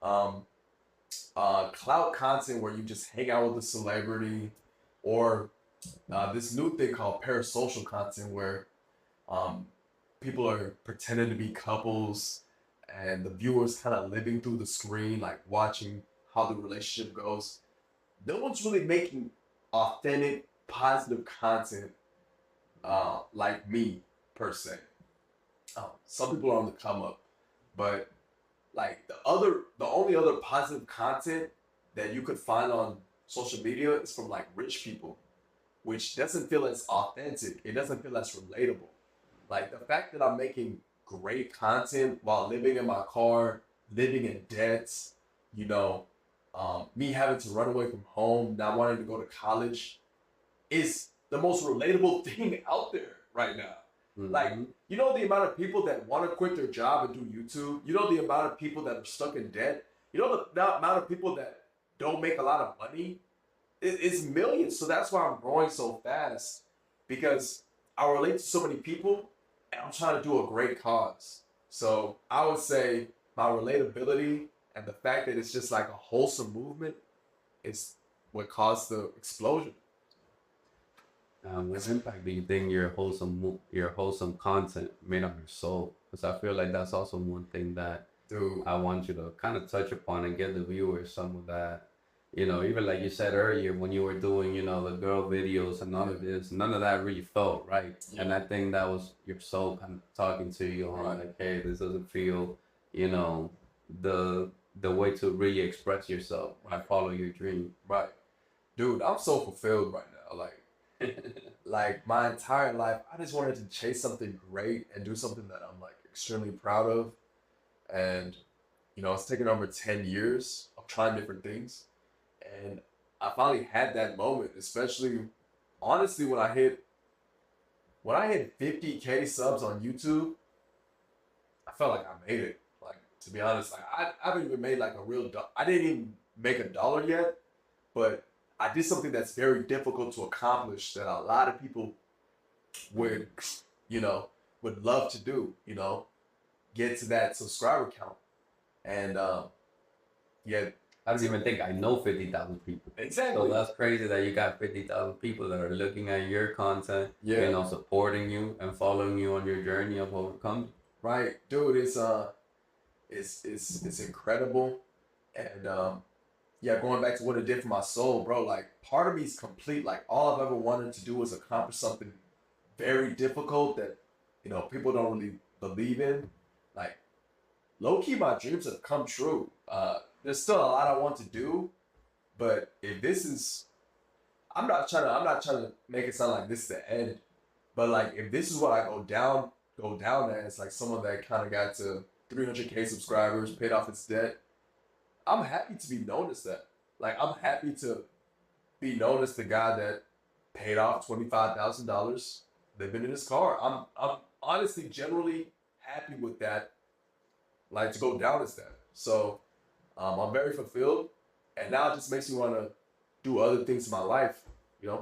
clout content where you just hang out with a celebrity, or this new thing called parasocial content where people are pretending to be couples and the viewers kind of living through the screen, like watching how the relationship goes. No one's really making authentic, positive content like me per se. Some people are on the come up, but like the only other positive content that you could find on social media is from like rich people, which doesn't feel as authentic. It doesn't feel as relatable. Like the fact that I'm making great content while living in my car, living in debts, me having to run away from home, not wanting to go to college, is the most relatable thing out there right now. Mm-hmm. Like, the amount of people that want to quit their job and do YouTube, the amount of people that are stuck in debt, the amount of people that don't make a lot of money, it's millions. So that's why I'm growing so fast, because I relate to so many people and I'm trying to do a great cause. So I would say my relatability and the fact that it's just like a wholesome movement is what caused the explosion. What impact do you think your wholesome content made on your soul? Because I feel like that's also one thing that I want you to kind of touch upon and give the viewers some of that. Even like you said earlier, when you were doing, the girl videos and all of this, none of that really felt right. Yeah. And I think that was your soul kind of talking to you on like, hey, this doesn't feel, the way to really express yourself and follow your dream. Right. Dude, I'm so fulfilled right now. Like my entire life, I just wanted to chase something great and do something that I'm like extremely proud of. And, it's taken over 10 years of trying different things. And I finally had that moment, especially honestly when I hit 50K subs on YouTube. I felt like I made it. Like, to be honest, like I haven't even made like I didn't even make $1 yet, but I did something that's very difficult to accomplish that a lot of people would love to do, get to that subscriber count. And I don't even think I know 50,000 people. Exactly. So that's crazy that you got 50,000 people that are looking at your content, supporting you and following you on your journey of overcoming. right, dude. It's incredible, and yeah, going back to what it did for my soul, bro. Like, part of me is complete. Like, all I've ever wanted to do was accomplish something very difficult that people don't really believe in. Like, low key, my dreams have come true. There's still a lot I want to do, but if this is, I'm not trying to make it sound like this is the end. But like, if this is what I go down as like someone that kind of got to 300K subscribers, paid off its debt, I'm happy to be known as that. Like, I'm happy to be known as the guy that paid off $25,000 living in his car. I'm honestly generally happy with that. Like, to go down as that. So I'm very fulfilled, and now it just makes me want to do other things in my life.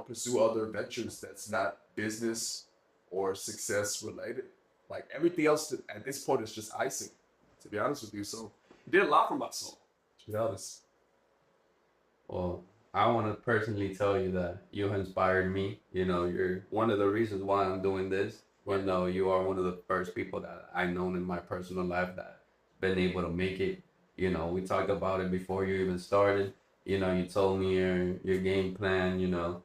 Pursue other ventures that's not business or success related. Like, everything else at this point is just icing, to be honest with you. So it did a lot for my soul, to be honest. Well, I want to personally tell you that you inspired me. You're one of the reasons why I'm doing this. Well, no, you are one of the first people that I known in my personal life that been able to make it. We talked about it before you even started. You told me your game plan. You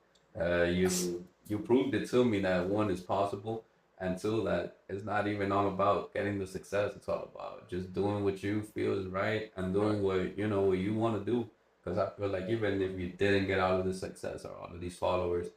proved it to me that one is possible, and two that it's not even all about getting the success. It's all about just doing what you feel is right and doing what you want to do. Because I feel like even if you didn't get all of the success or all of these followers,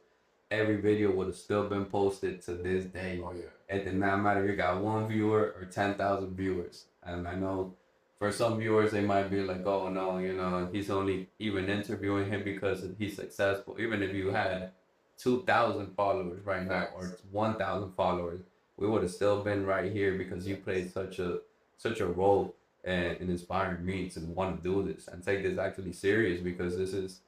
every video would have still been posted to this day. Oh yeah. It did not matter if you got one viewer or 10,000 viewers. And I know for some viewers, they might be like, oh no, he's only even interviewing him because he's successful. Even if you had 2,000 followers right now or 1,000 followers, we would have still been right here because you played such a role and inspiring me to want to do this and take this actually serious, because this is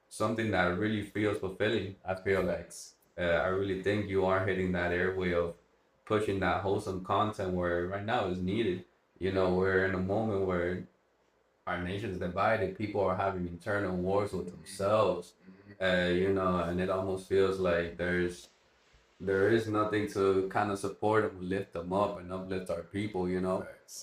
something that really feels fulfilling. I feel like I really think you are hitting that airway of pushing that wholesome content where right now is needed. We're in a moment where our nation is divided. People are having internal wars with themselves. And it almost feels like there is nothing to kind of support them, lift them up, and uplift our people.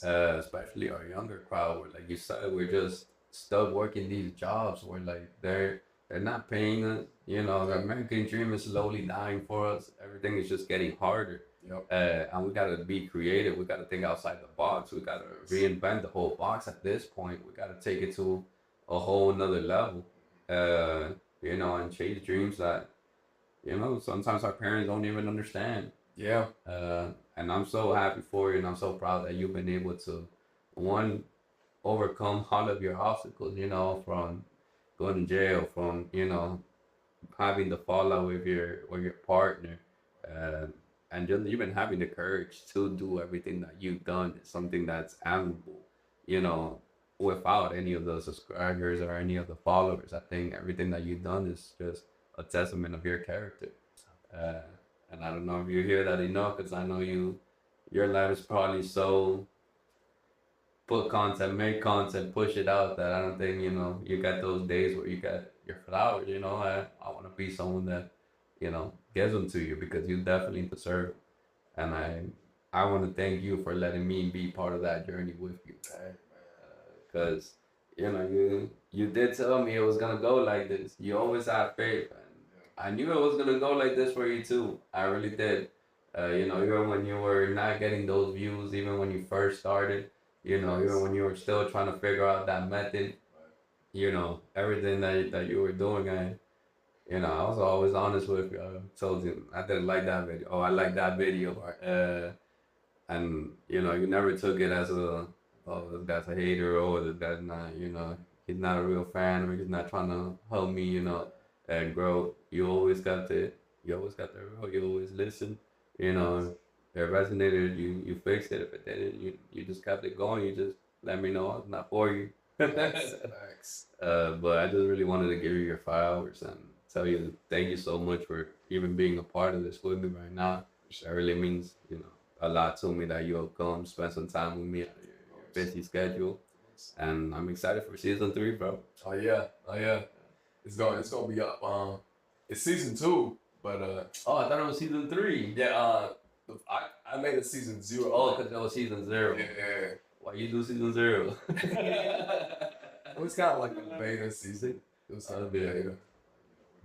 Especially our younger crowd. Where, like you said, we're just stuck working these jobs where like they're not paying us. The American dream is slowly dying for us. Everything is just getting harder. Yep. And we gotta be creative. We gotta think outside the box. We gotta reinvent the whole box. At this point, we gotta take it to a whole nother level. And chase dreams that sometimes our parents don't even understand. Yeah. And I'm so happy for you, and I'm so proud that you've been able to, one, overcome all of your obstacles. From going to jail, from having the fallout with your partner, and just even having the courage to do everything that you've done is something that's admirable. You know, without any of the subscribers or any of the followers, I think everything that you've done is just a testament of your character. Uh, and I don't know if you hear that enough, because I know your life is probably so put content, make content, push it out, that I don't think you got those days where you got your flowers. I want to be someone that gives them to you, because you definitely deserve it. And I want to thank you for letting me be part of that journey with you, because you did tell me it was gonna go like this. You always had faith, and I knew it was gonna go like this for you too. I really did. Even when you were not getting those views, even when you first started, even when you were still trying to figure out that method, everything that you were doing, I was always honest with you. I told you I didn't like that video. Oh, I like that video. And you never took it as this guy's a hater, or this guy's not, he's not a real fan, or he's not trying to help me, and grow. You always got the real. You always listen. If it resonated, you fixed it. If it didn't, you just kept it going. You just let me know it's not for you. Thanks. But I just really wanted to give you your flowers and tell you thank you so much for even being a part of this with me right now. That really means a lot to me, that you'll come spend some time with me on your busy schedule, and I'm excited for season 3, bro. Oh yeah. It's gonna be up. It's season 2, but Oh, I thought it was season 3. yeah. I made a season 0. Oh, because that was season 0. Yeah. Why you do season 0? It was kind of like a beta season. It was kind of beta.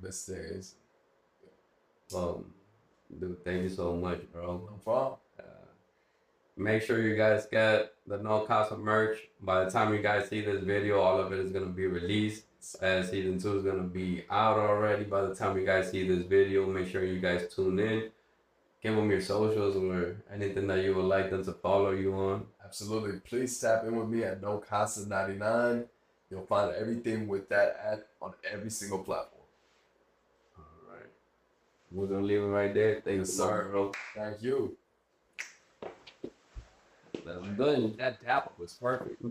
Mistakes. Dude, thank you so much, bro. No problem. Make sure you guys get the NoCasa merch. By the time you guys see this video, all of it is going to be released. Season 2 is going to be out already. By the time you guys see this video, make sure you guys tune in. Give them your socials or anything that you would like them to follow you on. Absolutely. Please tap in with me at NoCasa 99. You'll find everything with that ad on every single platform. All right. We're going to leave it right there. Thank you, sir. bro. Thank you. That's good. That tap was perfect.